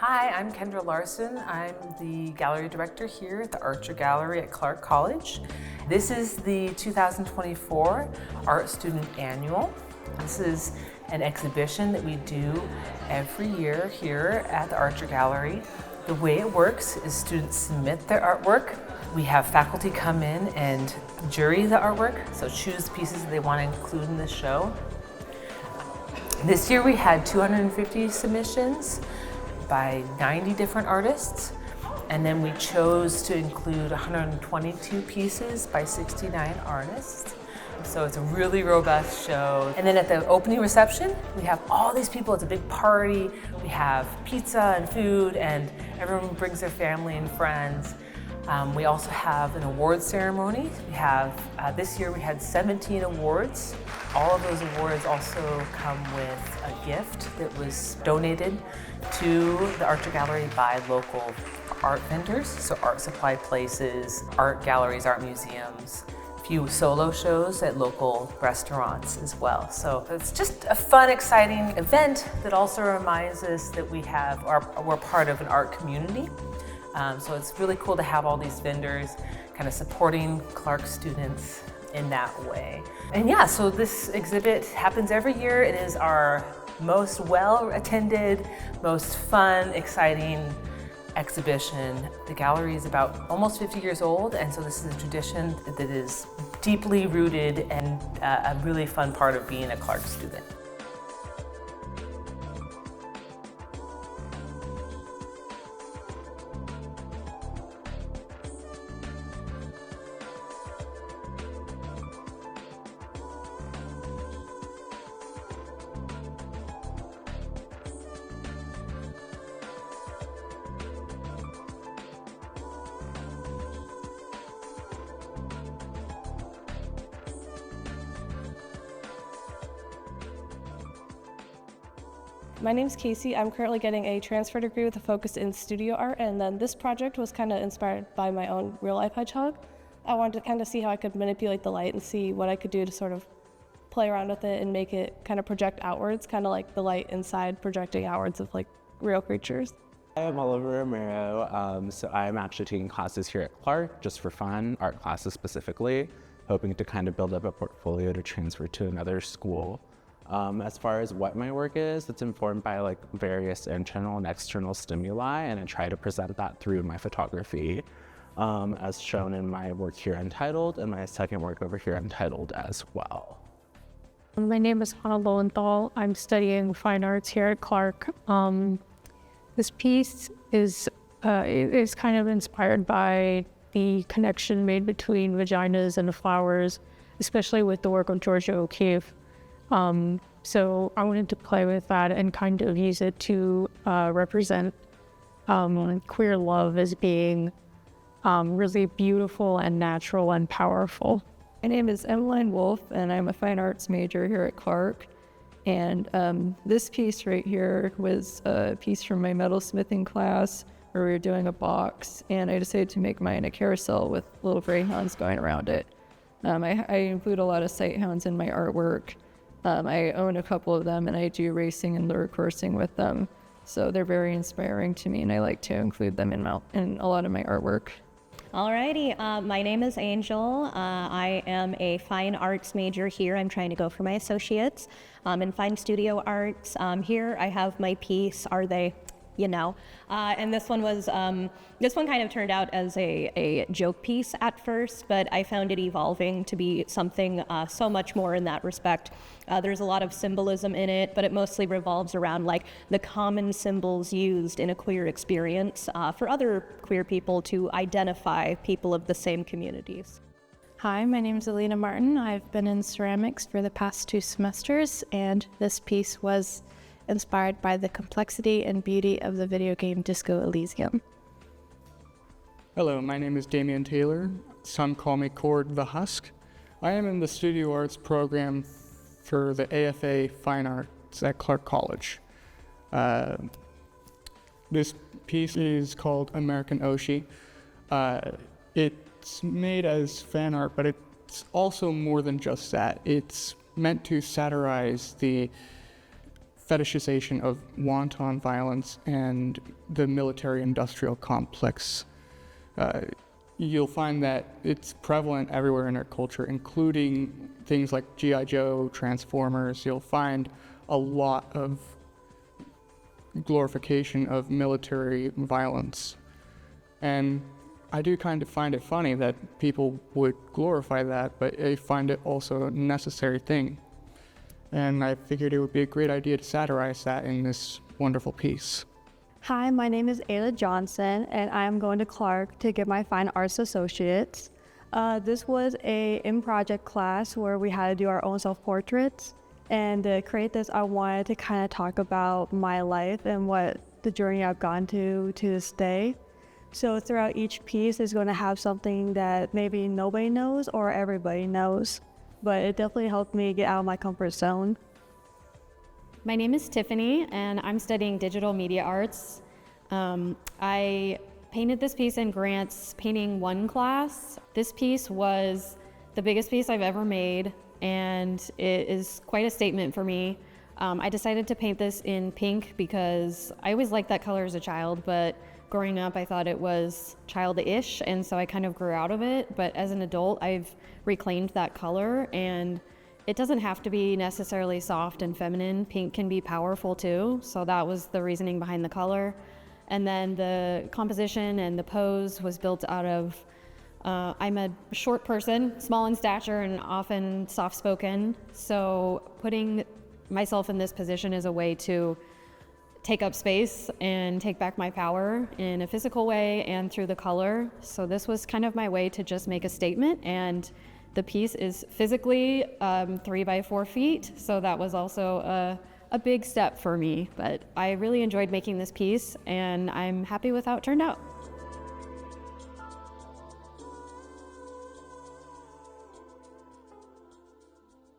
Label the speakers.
Speaker 1: Hi, I'm Kendra Larson. I'm the gallery director here at the Archer Gallery at Clark College. This is the 2024 Art Student Annual. This is an exhibition that we do every year here at the Archer Gallery. The way it works is students submit their artwork. We have faculty come in and jury the artwork, so choose pieces that they want to include in the show. This year we had 250 submissions by 90 different artists, and then we chose to include 122 pieces by 69 artists. So it's a really robust show. And then at the opening reception, we have all these people. It's a big party. We have pizza and food, and everyone brings their family and friends. We also have an awards ceremony. We have, this year we had 17 awards. All of those awards also come with a gift that was donated to the Archer Gallery by local art vendors, so art supply places, art galleries, art museums, a few solo shows at local restaurants as well. So it's just a fun, exciting event that also reminds us that we're part of an art community. So it's really cool to have all these vendors kind of supporting Clark students in that way. And yeah, so this exhibit happens every year. It is our most well-attended, most fun, exciting exhibition. The gallery is about almost 50 years old, and so this is a tradition that is deeply rooted and a really fun part of being a Clark student.
Speaker 2: My name's Casey. I'm currently getting a transfer degree with a focus in studio art, and then this project was kind of inspired by my own real-life hedgehog. I wanted to kind of see how I could manipulate the light and see what I could do to sort of play around with it and make it kind of project outwards, kind of like the light inside projecting outwards of like real creatures.
Speaker 3: Hi, I'm Oliver Romero. So I'm actually taking classes here at Clark just for fun, art classes specifically, hoping to kind of build up a portfolio to transfer to another school. As far as what my work is, it's informed by like various internal and external stimuli, and I try to present that through my photography, as shown in my work here entitled, and my second work over here entitled as well.
Speaker 4: My name is Hannah Lowenthal. I'm studying fine arts here at Clark. This piece is kind of inspired by the connection made between vaginas and flowers, especially with the work of Georgia O'Keeffe. So I wanted to play with that and kind of use it to represent queer love as being really beautiful and natural and powerful.
Speaker 5: My name is Emmeline Wolf, and I'm a fine arts major here at Clark. And this piece right here was a piece from my metalsmithing class where we were doing a box, and I decided to make mine a carousel with little greyhounds going around it. I include a lot of sighthounds in my artwork. I own a couple of them, and I do racing and lure coursing with them. So they're very inspiring to me, and I like to include them in a lot of my artwork.
Speaker 6: Alrighty, my name is Angel. I am a fine arts major here. I'm trying to go for my associates in fine studio arts. Here I have my piece, Are They? You know, and this one kind of turned out as a joke piece at first, but I found it evolving to be something so much more in that respect. There's a lot of symbolism in it, but it mostly revolves around like the common symbols used in a queer experience for other queer people to identify people of the same communities.
Speaker 4: Hi, my name is Alina Martin. I've been in ceramics for the past 2 semesters, and this piece was inspired by the complexity and beauty of the video game Disco Elysium.
Speaker 7: Hello, my name is Damian Taylor. Some call me Cord the Husk. I am in the Studio Arts program for the AFA Fine Arts at Clark College. This piece is called American Oshi. It's made as fan art, but it's also more than just that. It's meant to satirize the fetishization of wanton violence and the military-industrial complex. You'll find that it's prevalent everywhere in our culture, including things like G.I. Joe, Transformers. You'll find a lot of glorification of military violence. And I do kind of find it funny that people would glorify that, but I find it also a necessary thing. And I figured it would be a great idea to satirize that in this wonderful piece.
Speaker 8: Hi, my name is Ayla Johnson, and I am going to Clark to get my Fine Arts Associates. This was a in-project class where we had to do our own self-portraits. And to create this, I wanted to kind of talk about my life and what the journey I've gone to this day. So throughout each piece is going to have something that maybe nobody knows or everybody knows. But it definitely helped me get out of my comfort zone.
Speaker 9: My name is Tiffany, and I'm studying digital media arts. I painted this piece in Grant's Painting 1 class. This piece was the biggest piece I've ever made, and it is quite a statement for me. I decided to paint this in pink because I always liked that color as a child, but growing up I thought it was childish, and so I kind of grew out of it. But as an adult, I've reclaimed that color, and it doesn't have to be necessarily soft and feminine. Pink can be powerful too, so that was the reasoning behind the color. And then the composition and the pose was built out of, I'm a short person, small in stature and often soft-spoken, so putting myself in this position is a way to take up space and take back my power in a physical way and through the color. So this was kind of my way to just make a statement, and the piece is physically 3 by 4 feet, so that was also a big step for me. But I really enjoyed making this piece, and I'm happy with how it turned out.